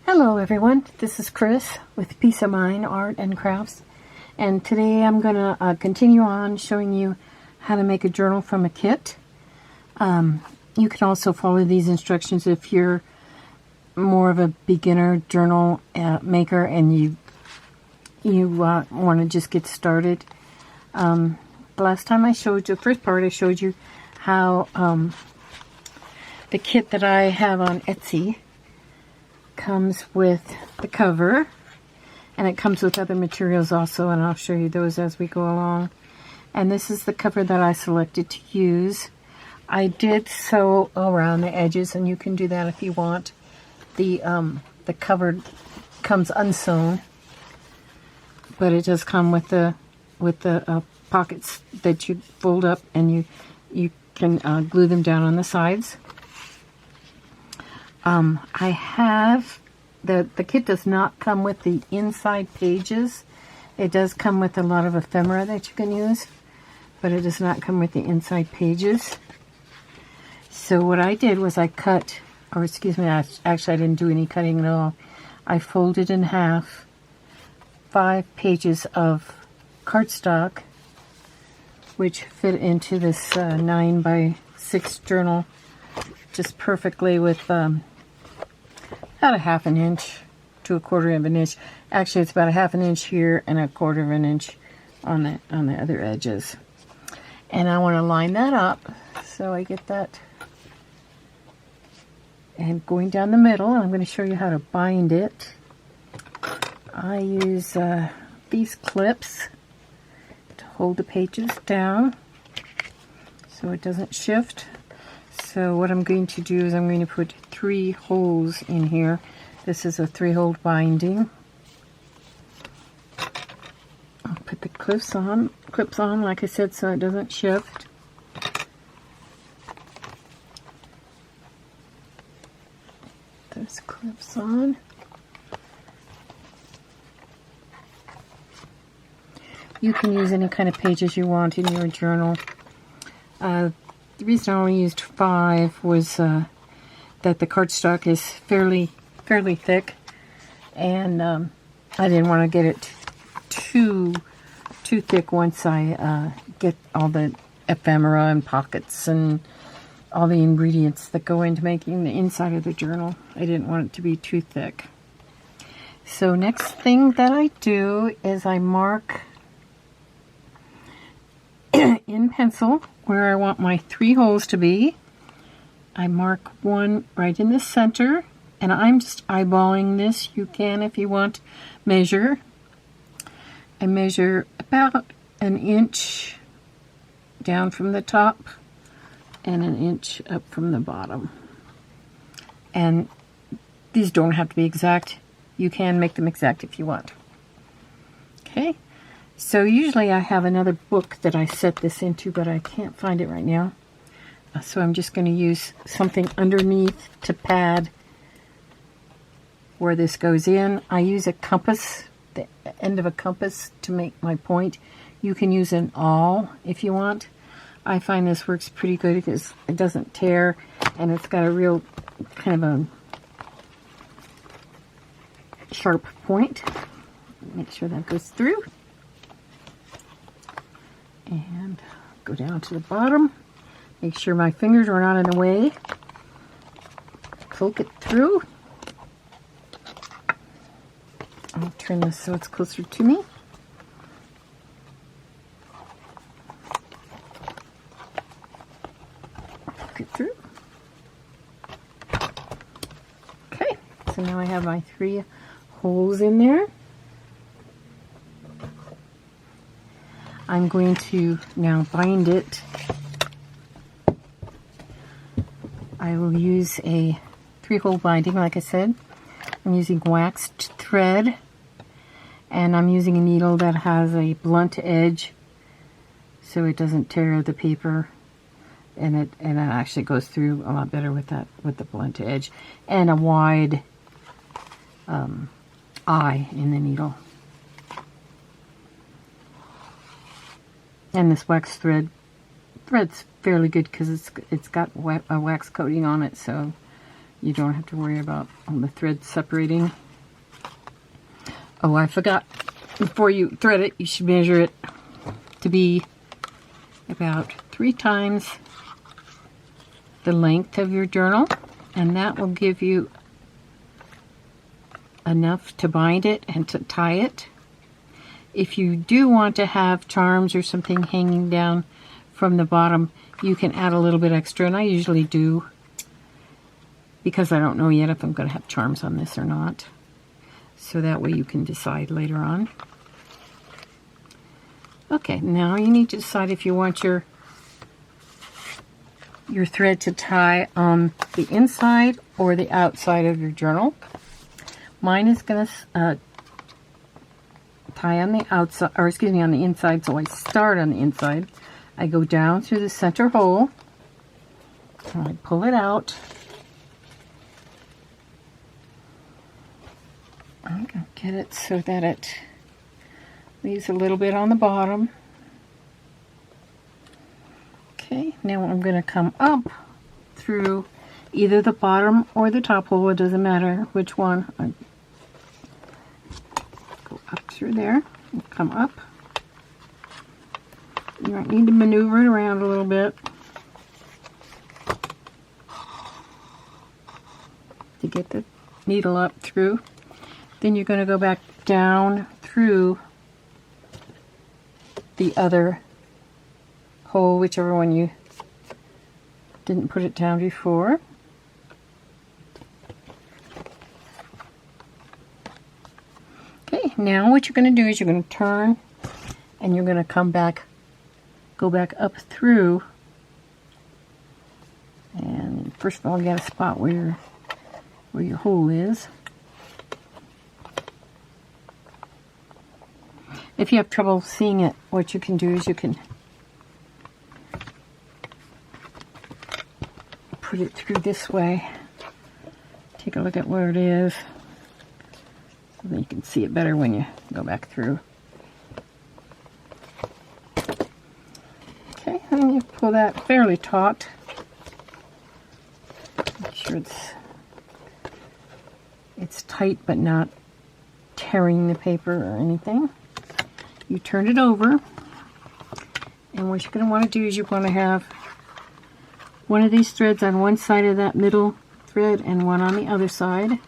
Hello everyone, this is Chris with Peace of Mind Art and Crafts, and today I'm going to continue on showing you how to make a journal from a kit. You can also follow these instructions if you're more of a beginner journal maker and you want to just get started. Last time I showed you, the first part I showed you how the kit that I have on Etsy comes with the cover, and it comes with other materials also, and I'll show you those as we go along. And this is the cover that I selected to use. I did sew around the edges, and you can do that if you want. The cover comes unsewn, but it does come with the pockets that you fold up, and you can glue them down on the sides. I have, the kit does not come with the inside pages. It does come with a lot of ephemera that you can use, but it does not come with the inside pages. So what I did was I cut, or excuse me, actually I didn't do any cutting at all. I folded in half 5 pages of cardstock, which fit into this 9x6 journal just perfectly with about a 1/2 inch to 1/4 inch. Actually, it's about a 1/2 inch here and a 1/4 inch on the other edges. And I want to line that up, so I get that. And going down the middle, I'm going to show you how to bind it. I use these clips to hold the pages down so it doesn't shift. So what I'm going to do is I'm going to put 3 holes in here. This is a 3-hole binding. I'll put the clips on like I said, so it doesn't shift. Those clips on. You can use any kind of pages you want in your journal. The reason I only used 5 was that the cardstock is fairly thick, and I didn't want to get it too thick once I get all the ephemera and pockets and all the ingredients that go into making the inside of the journal. I didn't want it to be too thick. So next thing that I do is I mark in pencil where I want my 3 holes to be. I mark one right in the center, and I'm just eyeballing this. You can, if you want, measure. I measure about 1 inch down from the top and 1 inch up from the bottom. And these don't have to be exact. You can make them exact if you want. Okay. So usually I have another book that I set this into, but I can't find it right now. So I'm just going to use something underneath to pad where this goes in. I use a compass, the end of a compass, to make my point. You can use an awl if you want. I find this works pretty good because it doesn't tear, and it's got a real kind of a sharp point. Make sure that goes through. And go down to the bottom. Make sure my fingers are not in the way. Poke it through. I'll turn this so it's closer to me. Poke it through. Okay, so now I have my 3 holes in there. I'm going to now bind it. I will use a 3-hole binding, like I said. I'm using waxed thread, and I'm using a needle that has a blunt edge so it doesn't tear the paper, and it actually goes through a lot better with the blunt edge, and a wide eye in the needle. And this wax thread's fairly good because it's got a wax coating on it, so you don't have to worry about all the threads separating. Oh, I forgot. Before you thread it, you should measure it to be about 3 times the length of your journal, and that will give you enough to bind it and to tie it. If you do want to have charms or something hanging down from the bottom, you can add a little bit extra, and I usually do, because I don't know yet if I'm going to have charms on this or not. So that way you can decide later on. Okay, now you need to decide if you want your thread to tie on the inside or the outside of your journal. Mine is going to tie on the outside, or excuse me, on the inside, so I start on the inside. I go down through the center hole, and I pull it out. I'm going to get it so that it leaves a little bit on the bottom. Okay, now I'm going to come up through either the bottom or the top hole. It doesn't matter which one. I go up through there and come up. You might need to maneuver it around a little bit to get the needle up through. Then you're going to go back down through the other hole, whichever one you didn't put it down before. Okay, now what you're going to do is you're going to turn and you're going to come back, go back up through, and first of all you got to spot where your hole is. If you have trouble seeing it, what you can do is you can put it through this way. Take a look at where it is, so then you can see it better when you go back through. Okay, and you pull that fairly taut. Make sure it's tight but not tearing the paper or anything. You turn it over, and what you're going to want to do is you want to have one of these threads on one side of that middle thread and one on the other side.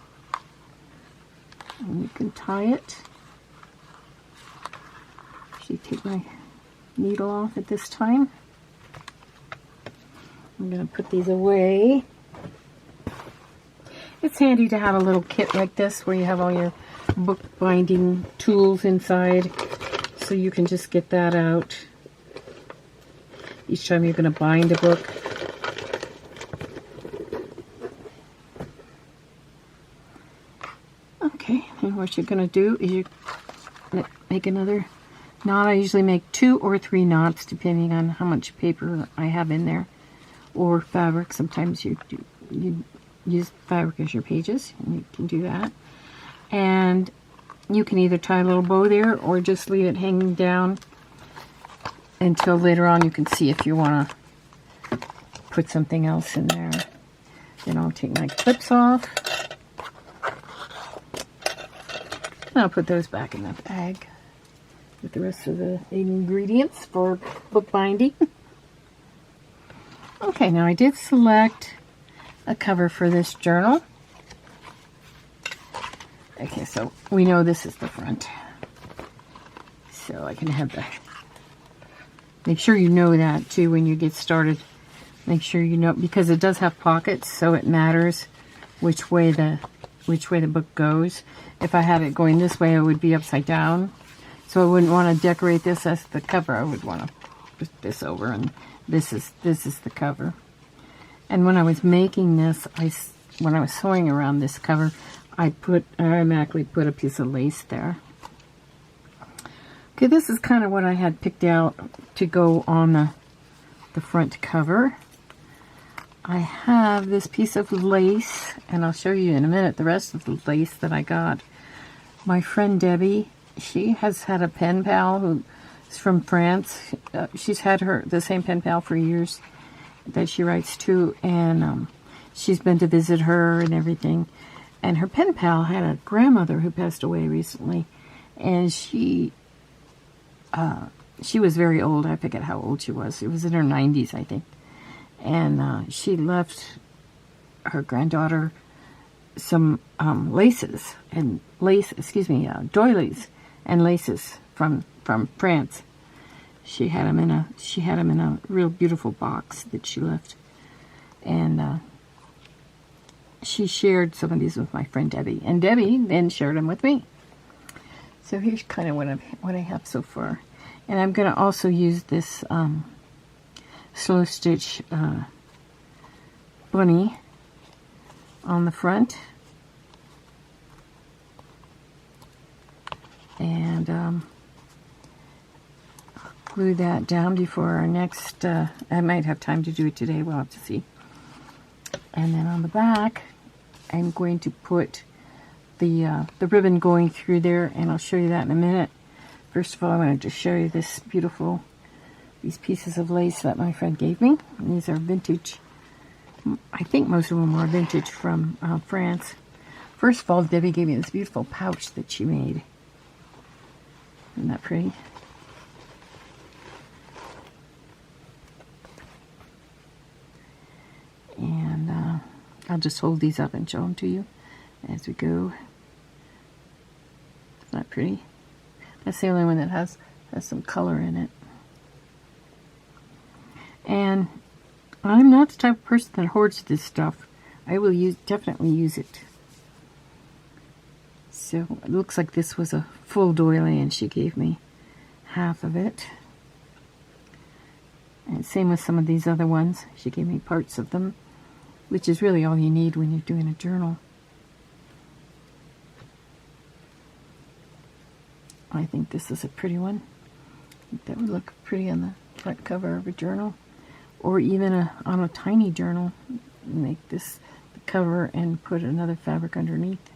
And you can tie it. Actually, take my needle off at this time. I'm going to put these away. It's handy to have a little kit like this where you have all your book binding tools inside, so you can just get that out each time you're going to bind a book. Okay, and what you're going to do is you make another knot. I usually make 2 or 3 knots depending on how much paper I have in there, or fabric. Sometimes you use fabric as your pages, and you can do that. And you can either tie a little bow there or just leave it hanging down until later on you can see if you want to put something else in there. Then I'll take my clips off. And I'll put those back in the bag with the rest of the ingredients for book binding. Okay, now I did select a cover for this journal. Okay, so we know this is the front. So I can have the... Make sure you know that too when you get started. Make sure you know, because it does have pockets, so it matters which way the book goes. If I had it going this way, it would be upside down. So I wouldn't want to decorate this as the cover. I would want to put this over, and this is the cover. And when I was making this, when I was sewing around this cover, I automatically put a piece of lace there. Okay, this is kind of what I had picked out to go on the front cover. I have this piece of lace, and I'll show you in a minute the rest of the lace that I got. My friend Debbie, she has had a pen pal who's from France. She's had the same pen pal for years that she writes to, and she's been to visit her and everything. And her pen pal had a grandmother who passed away recently, and she was very old. I forget how old she was. It was in her 90s, I think. And she left her granddaughter some laces and doilies and laces from France. She had them in a real beautiful box that she left, and she shared some of these with my friend Debbie, and Debbie then shared them with me. So here's kind of what I have so far, and I'm going to also use this slow stitch bunny on the front, and glue that down before our next, I might have time to do it today, we'll have to see. And then on the back, I'm going to put the ribbon going through there, and I'll show you that in a minute. First of all, I wanted to show you these pieces of lace that my friend gave me. And these are vintage. I think most of them are vintage from France. First of all, Debbie gave me this beautiful pouch that she made. Isn't that pretty? And I'll just hold these up and show them to you as we go. Isn't that pretty? That's the only one that has some color in it. And I'm not the type of person that hoards this stuff. I will definitely use it. So it looks like this was a full doily, and she gave me half of it. And same with some of these other ones. She gave me parts of them, which is really all you need when you're doing a journal. I think this is a pretty one. That would look pretty on the front cover of a journal, or even on a tiny journal. Make this the cover and put another fabric underneath.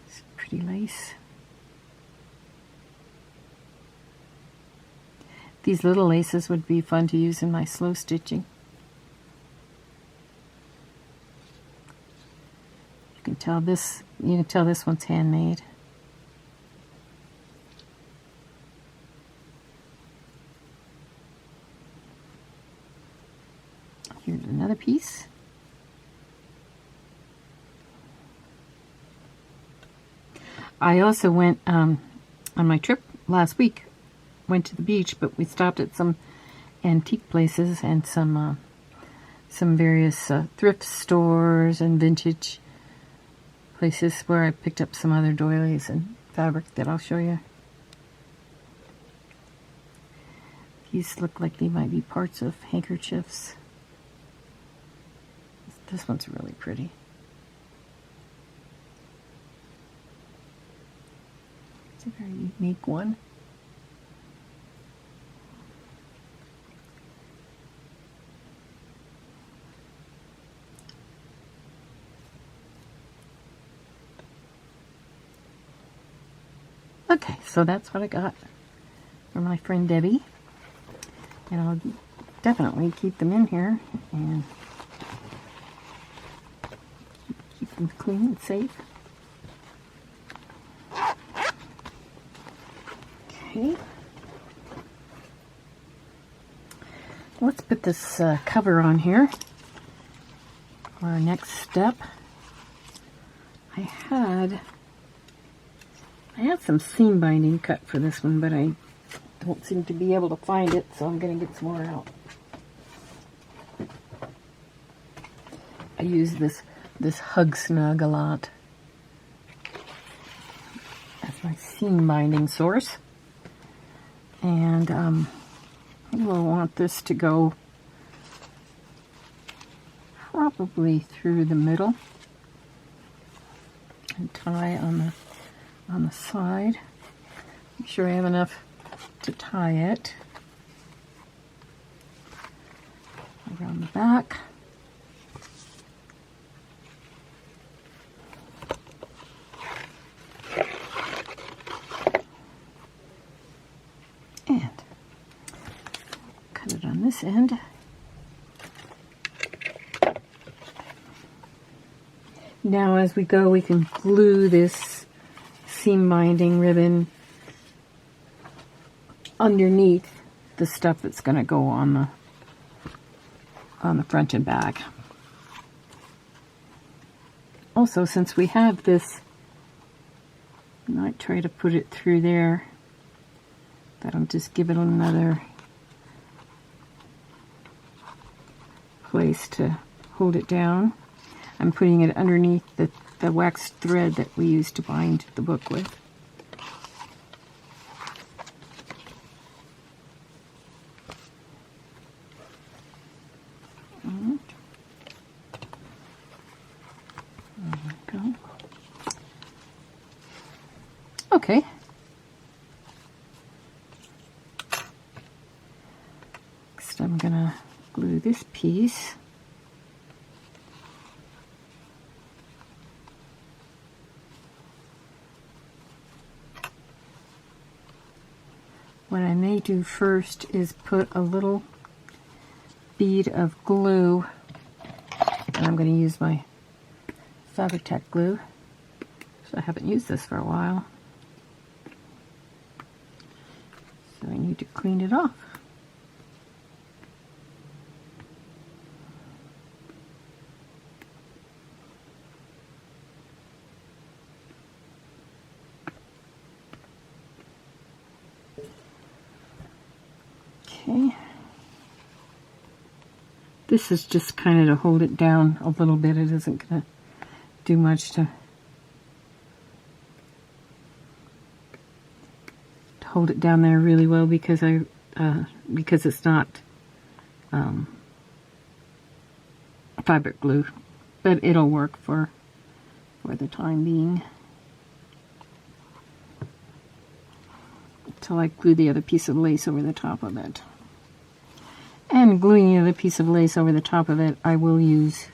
It's pretty lace. These little laces would be fun to use in my slow stitching. You can tell this one's handmade. Here's another piece. I also went on my trip last week. Went to the beach, but we stopped at some antique places and some various thrift stores and vintage places where I picked up some other doilies and fabric that I'll show you. These look like they might be parts of handkerchiefs. This one's really pretty. It's a very unique one. Okay, so that's what I got from my friend Debbie. And I'll definitely keep them in here and keep them clean and safe. Okay. Let's put this cover on here for our next step. I had some seam binding cut for this one, but I don't seem to be able to find it, so I'm going to get some more out. I use this Hug Snug a lot as my seam binding source. And we'll want this to go probably through the middle and tie on the side. Make sure I have enough to tie it. Around the back. And cut it on this end. Now as we go, we can glue this seam binding ribbon underneath the stuff that's going to go on the front and back. Also, since we have this, I might try to put it through there. That'll just give it another place to hold it down. I'm putting it underneath the waxed thread that we used to bind the book with. And there we go. Okay. Next I'm gonna glue this piece. What I may do first is put a little bead of glue, and I'm going to use my Fabri-Tac glue. So I haven't used this for a while. So I need to clean it off. Okay. This is just kind of to hold it down a little bit. It isn't going to do much to hold it down there really well because because it's not fabric glue, but it'll work for the time being. Until I glue the other piece of lace over the top of it. And gluing the other piece of lace over the top of it, I will use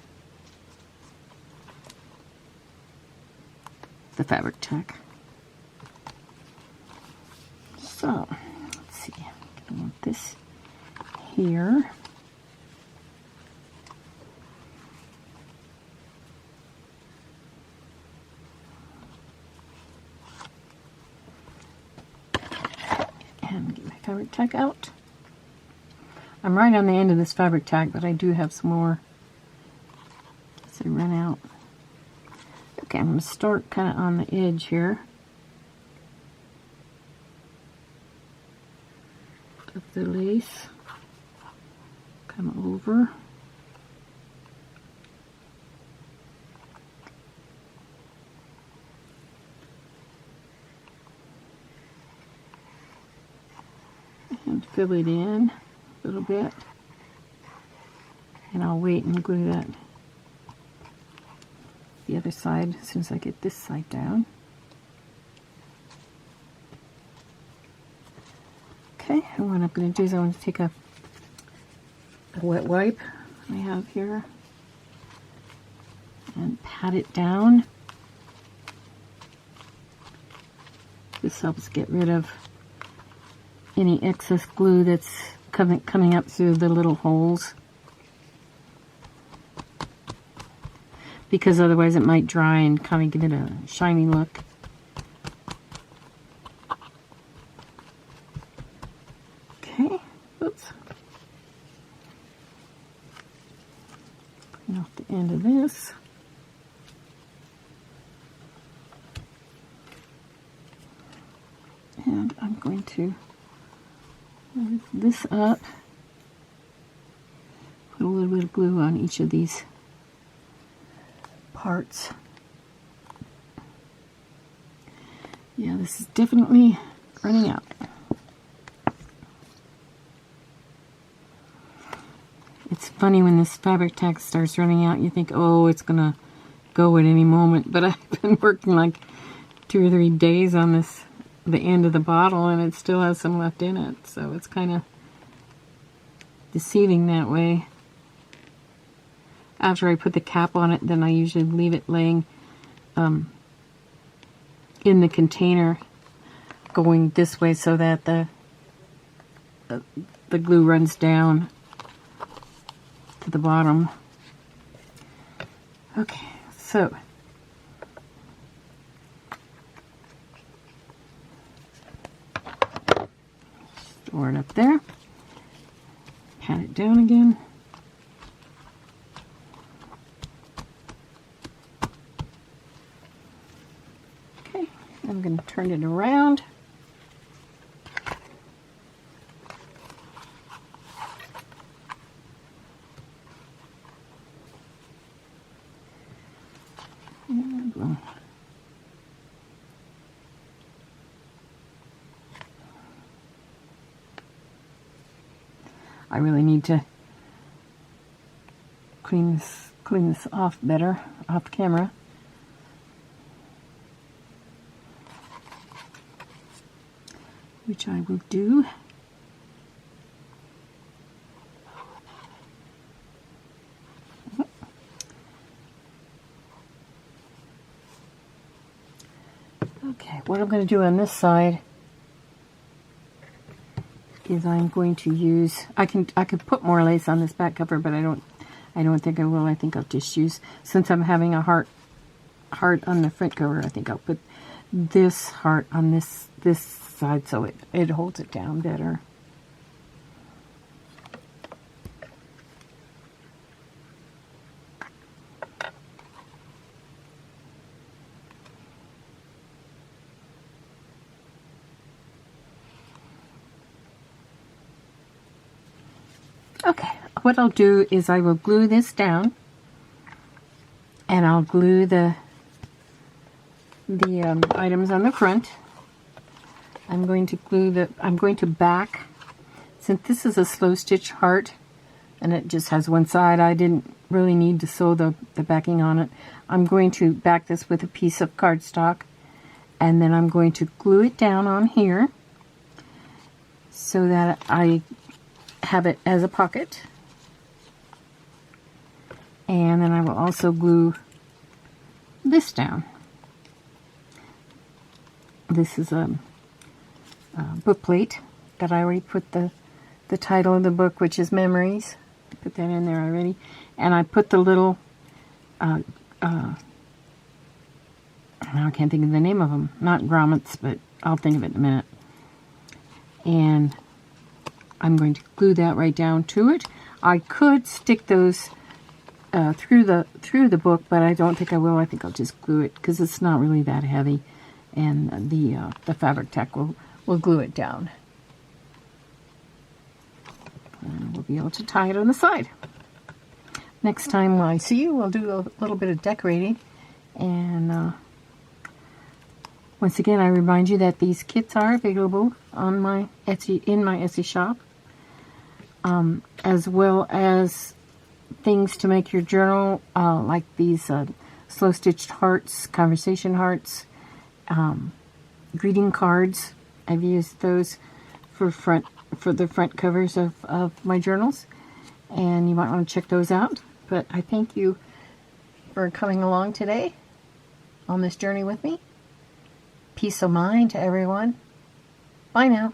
the Fabri-Tac. So, let's see. I want this here. And get my Fabri-Tac out. I'm right on the end of this Fabri-Tac, but I do have some more as I run out. Okay, I'm going to start kind of on the edge here of the lace. Come over. And fill it in a little bit, and I'll wait and glue that the other side as soon as I get this side down. Okay, and what I'm going to do is I'm going to take a wet wipe I have here and pat it down. This helps get rid of any excess glue that's coming up through the little holes, because otherwise it might dry and kind of give it a shiny look. Okay, oops. Clean off the end of this. And I'm going to lift this up, put a little bit of glue on each of these parts. Yeah, this is definitely running out. It's funny when this Fabri-Tac starts running out, you think, oh, it's gonna go at any moment, but I've been working like 2 or 3 days on this, the end of the bottle, and it still has some left in it, so it's kind of deceiving that way. After I put the cap on it, then I usually leave it laying in the container going this way so that the glue runs down to the bottom. Okay, so Pour it up there. Pat it down again. Okay, I'm going to turn it around. I really need to clean this off better, off camera. Which I will do. Okay, what I'm going to do on this side is I'm going to use, I could put more lace on this back cover, but I don't think I will. I think I'll just use, since I'm having a heart on the front cover, I think I'll put this heart on this side so it holds it down better. Okay, what I'll do is I will glue this down, and I'll glue the items on the front. I'm going to back, since this is a slow stitch heart and it just has one side, I didn't really need to sew the backing on it. I'm going to back this with a piece of cardstock, and then I'm going to glue it down on here so that I have it as a pocket. And then I will also glue this down. This is a book plate that I already put the title of the book, which is Memories. I put that in there already. And I put the little, now I can't think of the name of them, not grommets, but I'll think of it in a minute. And I'm going to glue that right down to it. I could stick those through the book, but I don't think I will. I think I'll just glue it because it's not really that heavy, and the fabric tack will glue it down. And we'll be able to tie it on the side. Next time I see you, we'll do a little bit of decorating. And once again, I remind you that these kits are available on my Etsy shop, as well as things to make your journal, like these slow stitched hearts, conversation hearts, greeting cards. I've used those for the front covers of my journals, and you might want to check those out. But I thank you for coming along today on this journey with me. Peace of mind to everyone. Bye now.